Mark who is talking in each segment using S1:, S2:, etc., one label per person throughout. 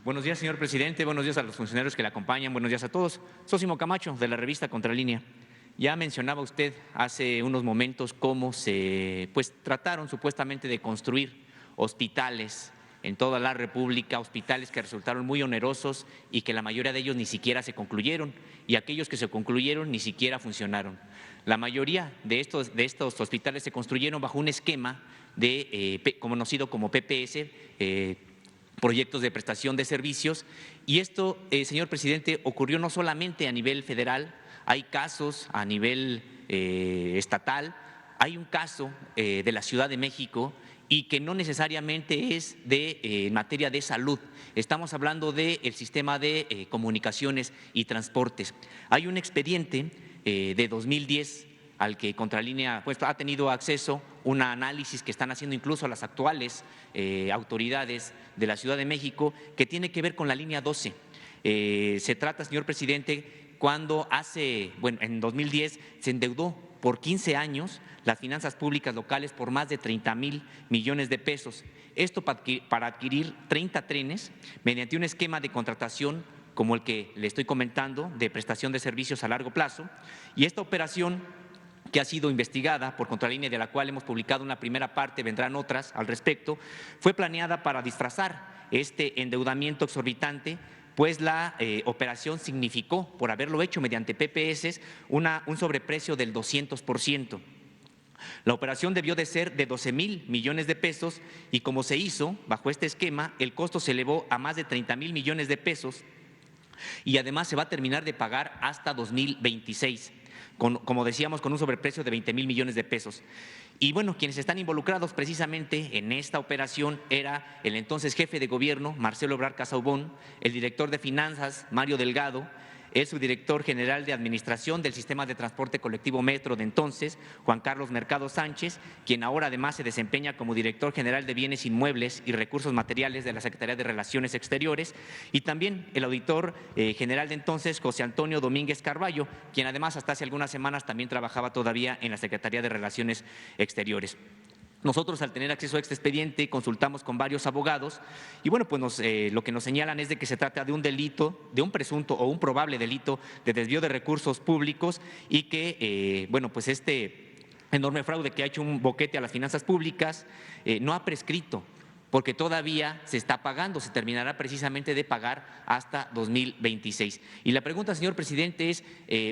S1: Buenos días, señor presidente. Buenos días a los funcionarios que le acompañan. Buenos días a todos. Sósimo Camacho, de la revista Contralínea. Ya mencionaba usted hace unos momentos cómo se trataron supuestamente de construir hospitales en toda la República, hospitales que resultaron muy onerosos y que la mayoría de ellos ni siquiera se concluyeron, y aquellos que se concluyeron ni siquiera funcionaron. La mayoría de estos hospitales se construyeron bajo un esquema conocido como PPS, proyectos de prestación de servicios, y esto, señor presidente, ocurrió no solamente a nivel federal, hay casos a nivel estatal, hay un caso de la Ciudad de México y que no necesariamente es en materia de salud. Estamos hablando del sistema de comunicaciones y transportes. Hay un expediente de 2010 al que Contralínea ha tenido acceso, un análisis que están haciendo incluso las actuales autoridades de la Ciudad de México, que tiene que ver con la línea 12. Se trata, señor presidente, cuando en 2010 se endeudó por 15 años las finanzas públicas locales por más de 30,000 millones de pesos. Esto para adquirir 30 trenes mediante un esquema de contratación como el que le estoy comentando, de prestación de servicios a largo plazo. Y esta operación, que ha sido investigada por Contralínea, de la cual hemos publicado una primera parte, vendrán otras al respecto, fue planeada para disfrazar este endeudamiento exorbitante, pues la operación significó, por haberlo hecho mediante PPS, un sobreprecio del 200%. La operación debió de ser de 12,000 millones de pesos y como se hizo bajo este esquema, el costo se elevó a más de 30,000 millones de pesos y además se va a terminar de pagar hasta 2026. Como decíamos, con un sobreprecio de 20,000 millones de pesos. Y bueno, quienes están involucrados precisamente en esta operación era el entonces jefe de gobierno, Marcelo Ebrard Casaubon, el director de finanzas, Mario Delgado, el subdirector general de administración del sistema de transporte colectivo Metro de entonces, Juan Carlos Mercado Sánchez, quien ahora además se desempeña como director general de bienes inmuebles y recursos materiales de la Secretaría de Relaciones Exteriores, y también el auditor general de entonces, José Antonio Domínguez Carballo, quien además hasta hace algunas semanas también trabajaba todavía en la Secretaría de Relaciones Exteriores. Nosotros, al tener acceso a este expediente, consultamos con varios abogados y bueno, pues lo que nos señalan es de que se trata de un delito, de un presunto o un probable delito de desvío de recursos públicos y que, bueno, pues este enorme fraude que ha hecho un boquete a las finanzas públicas no ha prescrito, porque todavía se está pagando, se terminará precisamente de pagar hasta 2026. Y la pregunta, señor presidente, es,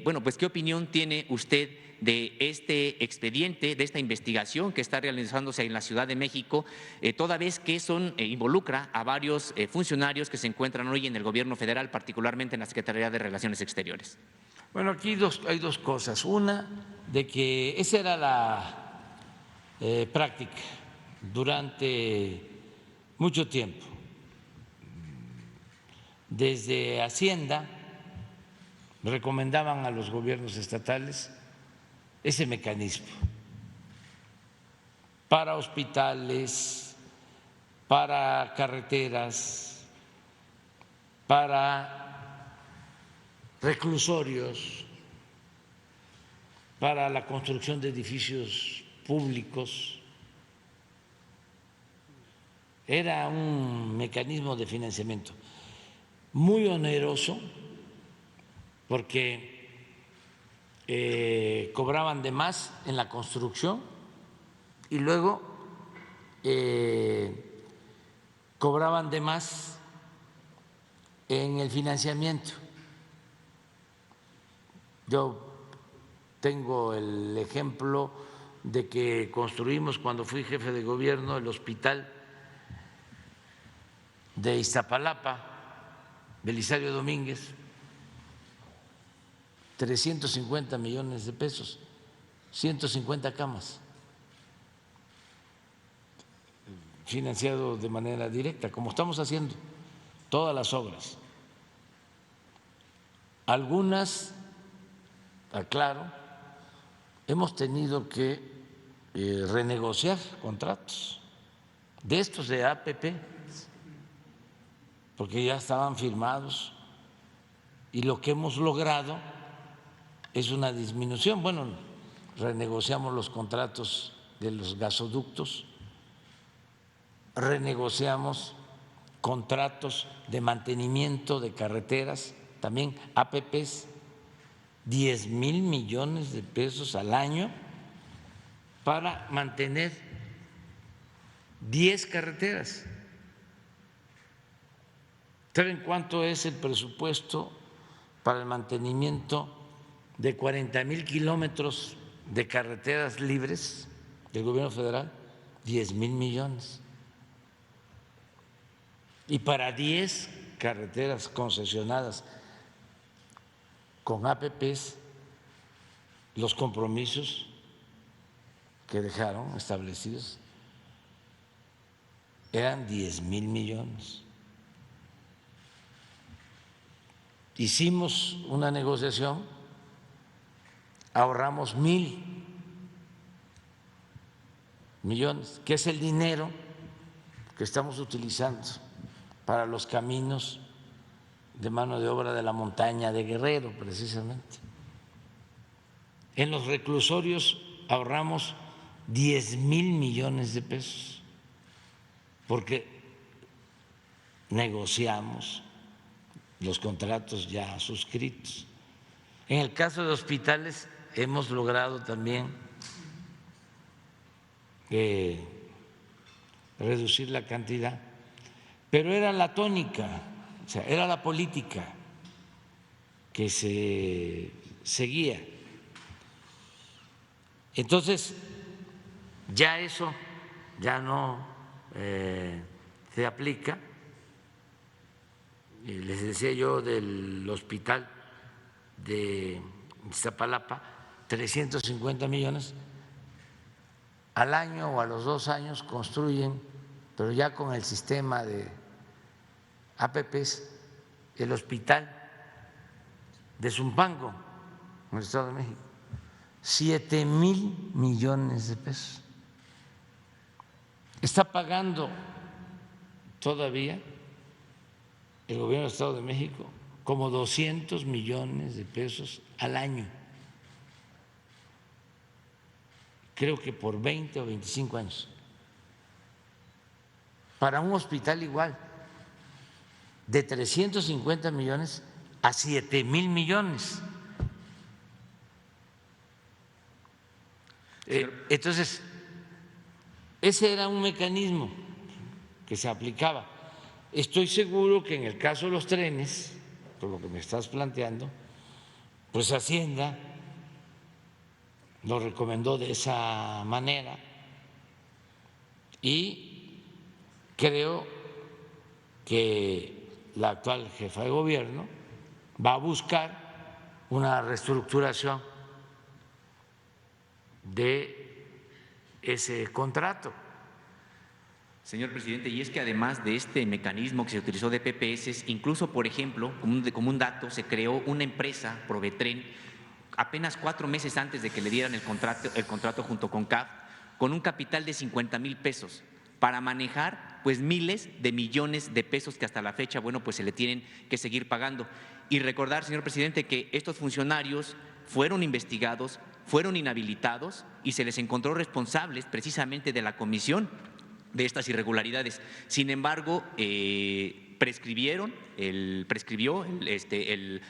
S1: bueno, pues ¿qué opinión tiene usted de este expediente, de esta investigación que está realizándose en la Ciudad de México, toda vez que involucra a varios funcionarios que se encuentran hoy en el gobierno federal, particularmente en la Secretaría de Relaciones Exteriores?
S2: Bueno, aquí hay dos cosas. Una, de que esa era la práctica durante mucho tiempo. Desde Hacienda recomendaban a los gobiernos estatales ese mecanismo para hospitales, para carreteras, para reclusorios, para la construcción de edificios públicos. Era un mecanismo de financiamiento muy oneroso porque cobraban de más en la construcción y luego cobraban de más en el financiamiento. Yo tengo el ejemplo de que construimos, cuando fui jefe de gobierno, el hospital de Iztapalapa, Belisario Domínguez, 350 millones de pesos, 150 camas, financiado de manera directa, como estamos haciendo todas las obras. Algunas, aclaro, hemos tenido que renegociar contratos de estos de APP, porque ya estaban firmados, y lo que hemos logrado es una disminución. Bueno, renegociamos los contratos de los gasoductos, renegociamos contratos de mantenimiento de carreteras, también APPs, 10,000 millones de pesos al año para mantener 10 carreteras. ¿Saben cuánto es el presupuesto para el mantenimiento de 40,000 kilómetros de carreteras libres del gobierno federal? 10,000 millones. Y para 10 carreteras concesionadas con APPs, los compromisos que dejaron establecidos eran 10,000 millones. Hicimos una negociación, ahorramos 1,000 millones, que es el dinero que estamos utilizando para los caminos de mano de obra de la montaña de Guerrero, precisamente. En los reclusorios ahorramos 10,000 millones de pesos, porque negociamos los contratos ya suscritos. En el caso de hospitales hemos logrado también reducir la cantidad, pero era la tónica, o sea, era la política que se seguía. Entonces, ya eso ya no se aplica. Les decía yo del hospital de Iztapalapa, 350 millones. Al año o a los 2 años construyen, pero ya con el sistema de APPs, el hospital de Zumpango, en el Estado de México, 7,000 millones de pesos. Está pagando todavía el gobierno del Estado de México como 200 millones de pesos al año, creo que por 20 o 25 años, para un hospital igual, de 350 millones a 7,000 millones. Entonces, ese era un mecanismo que se aplicaba. Estoy seguro que en el caso de los trenes, por lo que me estás planteando, pues Hacienda lo recomendó de esa manera y creo que la actual jefa de gobierno va a buscar una reestructuración de ese contrato.
S1: Señor presidente, y es que además de este mecanismo que se utilizó de PPS, incluso, por ejemplo, como un dato, se creó una empresa, Provetren, apenas 4 meses antes de que le dieran el contrato junto con CAF, con un capital de 50,000 pesos para manejar pues miles de millones de pesos que hasta la fecha, bueno, pues se le tienen que seguir pagando. Y recordar, señor presidente, que estos funcionarios fueron investigados, fueron inhabilitados y se les encontró responsables precisamente de la comisión de estas irregularidades. Sin embargo, prescribió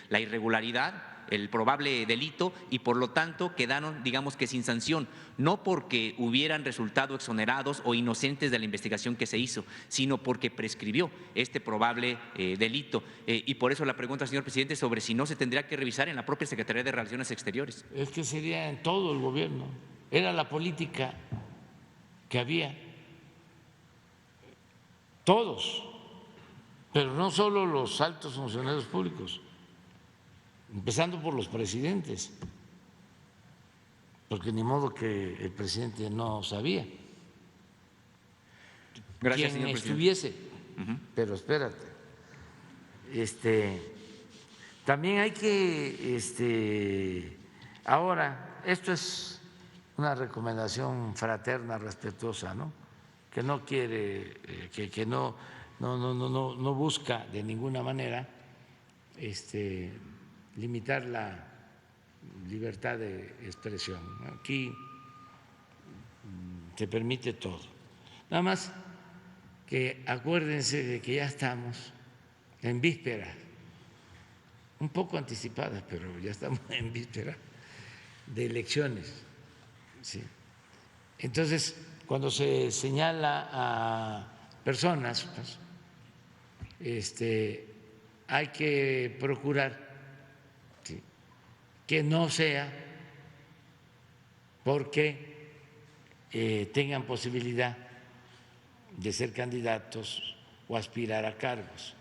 S1: la irregularidad, el probable delito, y por lo tanto quedaron, digamos que sin sanción, no porque hubieran resultado exonerados o inocentes de la investigación que se hizo, sino porque prescribió este probable delito. Y por eso la pregunta, señor presidente, sobre si no se tendría que revisar en la propia Secretaría de Relaciones Exteriores.
S2: Es que sería en todo el gobierno, era la política que había. Todos, pero no solo los altos funcionarios públicos, empezando por los presidentes, porque ni modo que el presidente no sabía.
S1: Gracias,
S2: quien
S1: señor
S2: estuviese. Pero espérate, también hay que, ahora, esto es una recomendación fraterna, respetuosa, ¿no? Que no quiere, que no busca de ninguna manera limitar la libertad de expresión. Aquí se permite todo. Nada más que acuérdense de que ya estamos en víspera, un poco anticipadas, pero ya estamos en víspera de elecciones. ¿Sí? Entonces, cuando se señala a personas, pues, hay que procurar, ¿sí?, que no sea porque tengan posibilidad de ser candidatos o aspirar a cargos.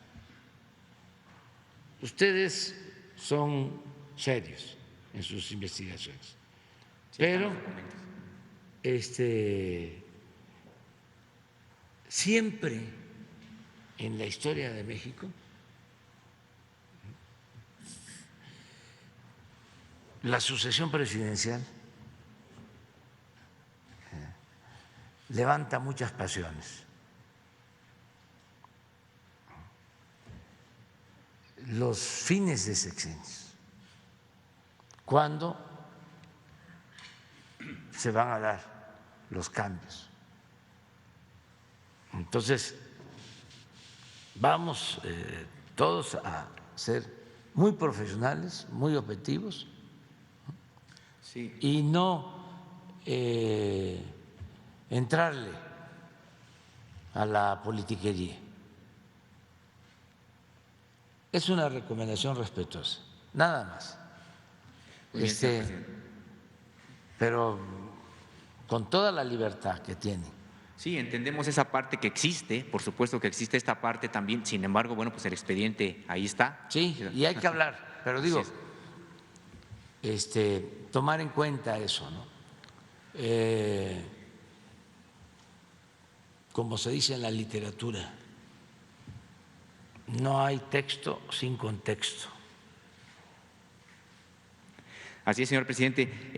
S2: Ustedes son serios en sus investigaciones,
S1: Sí,
S2: pero
S1: están los documentos.
S2: siempre en la historia de México la sucesión presidencial levanta muchas pasiones. Los fines de sexenios, ¿cuándo se van a dar los cambios? Entonces, vamos todos a ser muy profesionales, muy objetivos,
S1: Sí.
S2: y no entrarle a la politiquería. Es una recomendación respetuosa, nada más.
S1: Muy bien, señor presidente.
S2: Pero con toda la libertad que tiene.
S1: Sí, entendemos esa parte que existe, por supuesto que existe esta parte también, sin embargo, bueno, pues el expediente ahí está.
S2: Sí, y hay que hablar, pero
S1: Así
S2: digo,
S1: es.
S2: tomar en cuenta eso, ¿no? Como se dice en la literatura, no hay texto sin contexto.
S1: Así es, señor presidente.